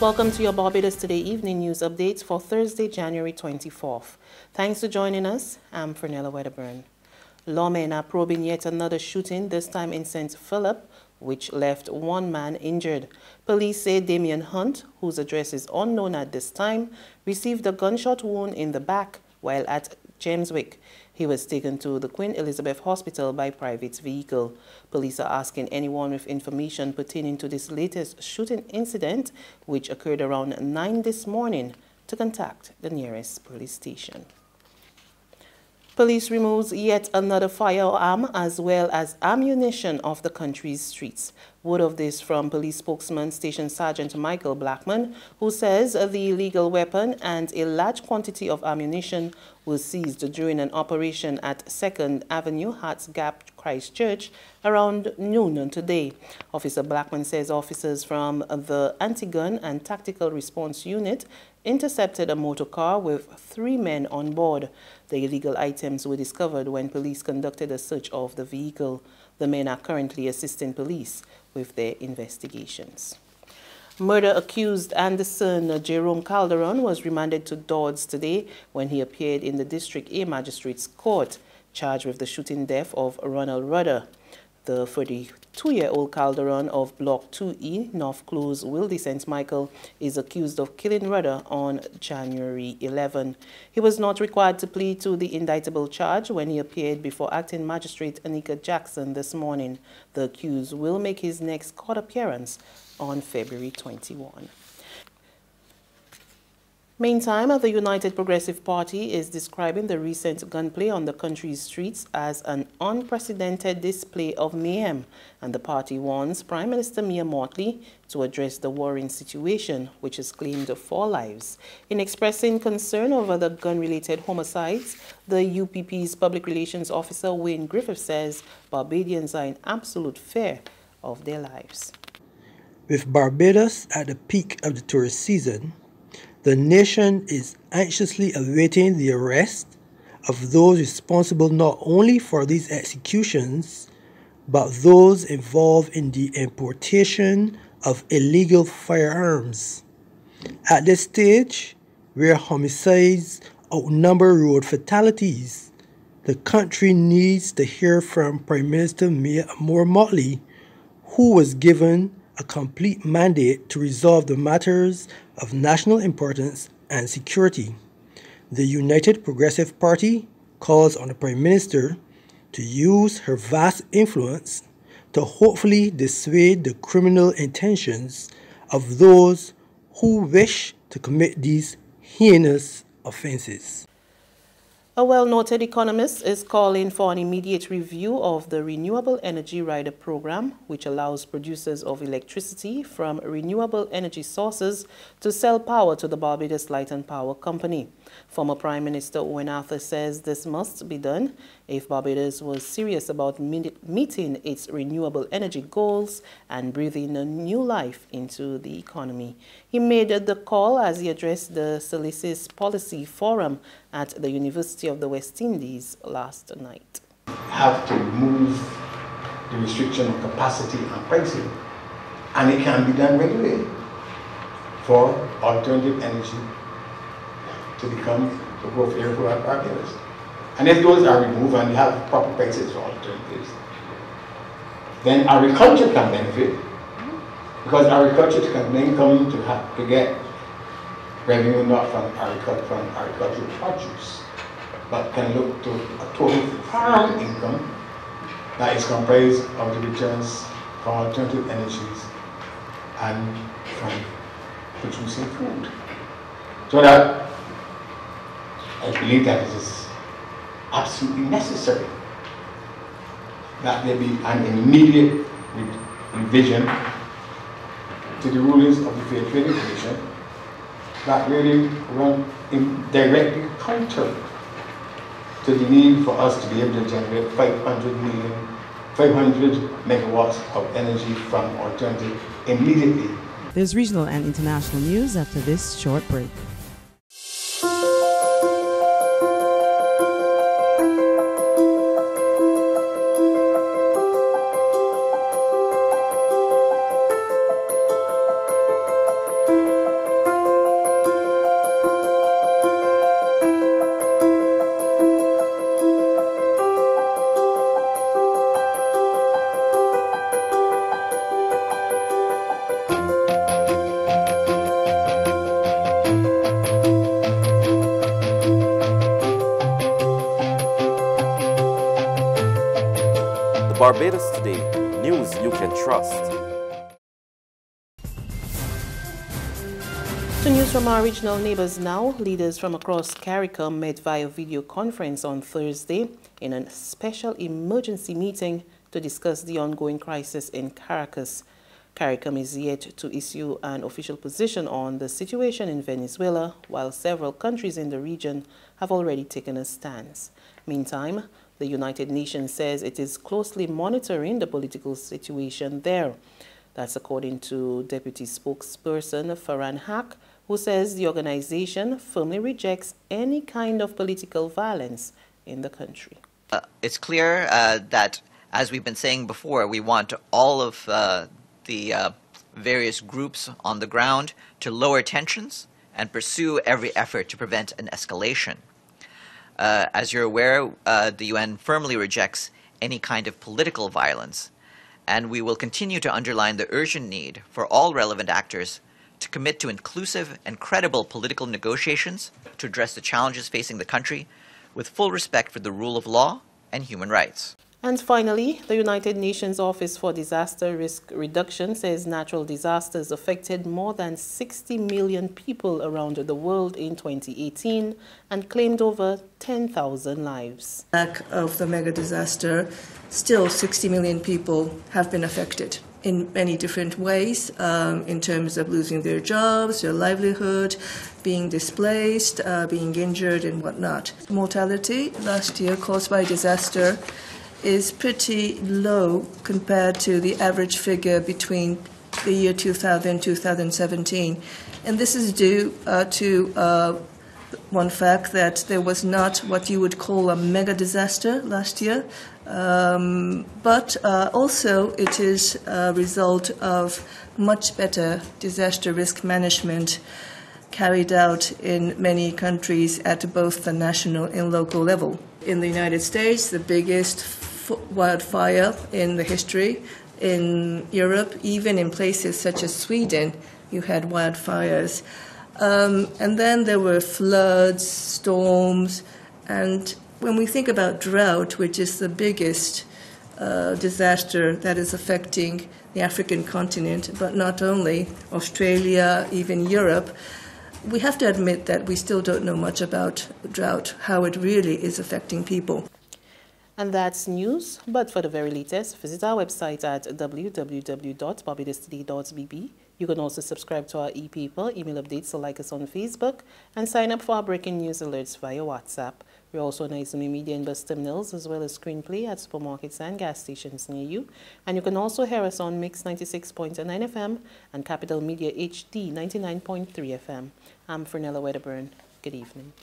Welcome to your Barbados Today evening news updates for Thursday, January 24th. Thanks for joining us. I'm Fernella Wedderburn. Lawmen are probing yet another shooting, this time in St. Philip, which left one man injured. Police say Damien Hunt, whose address is unknown at this time, received a gunshot wound in the back while at Jameswick. He was taken to the Queen Elizabeth Hospital by private vehicle. Police are asking anyone with information pertaining to this latest shooting incident, which occurred around 9 this morning, to contact the nearest police station. Police removes yet another firearm as well as ammunition off the country's streets. Word of this from police spokesman Station Sergeant Michael Blackman, who says the illegal weapon and a large quantity of ammunition were seized during an operation at 2nd Avenue, Harts Gap, Christchurch, around noon today. Officer Blackman says officers from the Anti-Gun and Tactical Response Unit intercepted a motor car with 3 men on board. The illegal items were discovered when police conducted a search of the vehicle. The men are currently assisting police with their investigations. Murder-accused Anderson Jerome Calderon was remanded to Dodds today when he appeared in the District A Magistrates Court, charged with the shooting death of Ronald Rudder. The 42-year-old Calderon of Block 2E, North Close, Wilde St. Michael, is accused of killing Rudder on January 11. He was not required to plead to the indictable charge when he appeared before Acting Magistrate Anika Jackson this morning. The accused will make his next court appearance on February 21. Meantime, the United Progressive Party is describing the recent gunplay on the country's streets as an unprecedented display of mayhem, and the party warns Prime Minister Mia Mottley to address the worrying situation, which has claimed 4 lives. In expressing concern over the gun-related homicides, the UPP's Public Relations Officer Wayne Griffith says Barbadians are in absolute fear of their lives. With Barbados at the peak of the tourist season, the nation is anxiously awaiting the arrest of those responsible not only for these executions, but those involved in the importation of illegal firearms. At this stage, where homicides outnumber road fatalities, the country needs to hear from Prime Minister Mia Mottley, who was given a complete mandate to resolve the matters of national importance and security. The United Progressive Party calls on the Prime Minister to use her vast influence to hopefully dissuade the criminal intentions of those who wish to commit these heinous offenses. A well-noted economist is calling for an immediate review of the Renewable Energy Rider Program, which allows producers of electricity from renewable energy sources to sell power to the Barbados Light and Power Company. Former Prime Minister Owen Arthur says this must be done if Barbados was serious about meeting its renewable energy goals and breathing a new life into the economy. He made the call as he addressed the Silicis Policy Forum at the University of the West Indies last night. Have to remove the restriction on capacity and pricing, and it can be done regularly for alternative energy to become the growth area for our Barbados. And if those are removed and you have proper prices for alternatives, then agriculture can benefit, because agriculture can then come to get revenue not from agricultural produce, but can look to a total farm income that is comprised of the returns from alternative energies and from producing food. So that I believe that it is absolutely necessary that there be an immediate revision to the rulings of the Fair Trade Commission that really run directly counter to the need for us to be able to generate 500 megawatts of energy from alternative immediately. There's regional and international news after this short break. Barbados Today, news you can trust. To news from our regional neighbors now, leaders from across CARICOM met via video conference on Thursday in a special emergency meeting to discuss the ongoing crisis in Caracas. CARICOM is yet to issue an official position on the situation in Venezuela, while several countries in the region have already taken a stance. Meantime, the United Nations says it is closely monitoring the political situation there. That's according to Deputy Spokesperson Farhan Haq, who says the organization firmly rejects any kind of political violence in the country. It's clear that, as we've been saying before, we want all of the various groups on the ground to lower tensions and pursue every effort to prevent an escalation. As you're aware, the UN firmly rejects any kind of political violence, and we will continue to underline the urgent need for all relevant actors to commit to inclusive and credible political negotiations to address the challenges facing the country with full respect for the rule of law and human rights. And finally, the United Nations Office for Disaster Risk Reduction says natural disasters affected more than 60 million people around the world in 2018 and claimed over 10,000 lives. Back of the mega disaster, still 60 million people have been affected in many different ways, in terms of losing their jobs, their livelihood, being displaced, being injured and whatnot. Mortality last year caused by disaster is pretty low compared to the average figure between the year 2000 and 2017. And this is due to one fact that there was not what you would call a mega disaster last year, but also it is a result of much better disaster risk management carried out in many countries at both the national and local level. In the United States, the biggest wildfire in the history. In Europe, even in places such as Sweden, you had wildfires. And then there were floods, storms, and when we think about drought, which is the biggest disaster that is affecting the African continent, but not only, Australia, even Europe, we have to admit that we still don't know much about drought, how it really is affecting people. And that's news, but for the very latest, visit our website at www.barbadostoday.bb. You can also subscribe to our e-paper, email updates, or like us on Facebook, and sign up for our breaking news alerts via WhatsApp. We're also on Izumi Media and bus terminals, as well as screenplay at supermarkets and gas stations near you. And you can also hear us on Mix 96.9 FM and Capital Media HD 99.3 FM. I'm Fernella Wedderburn. Good evening.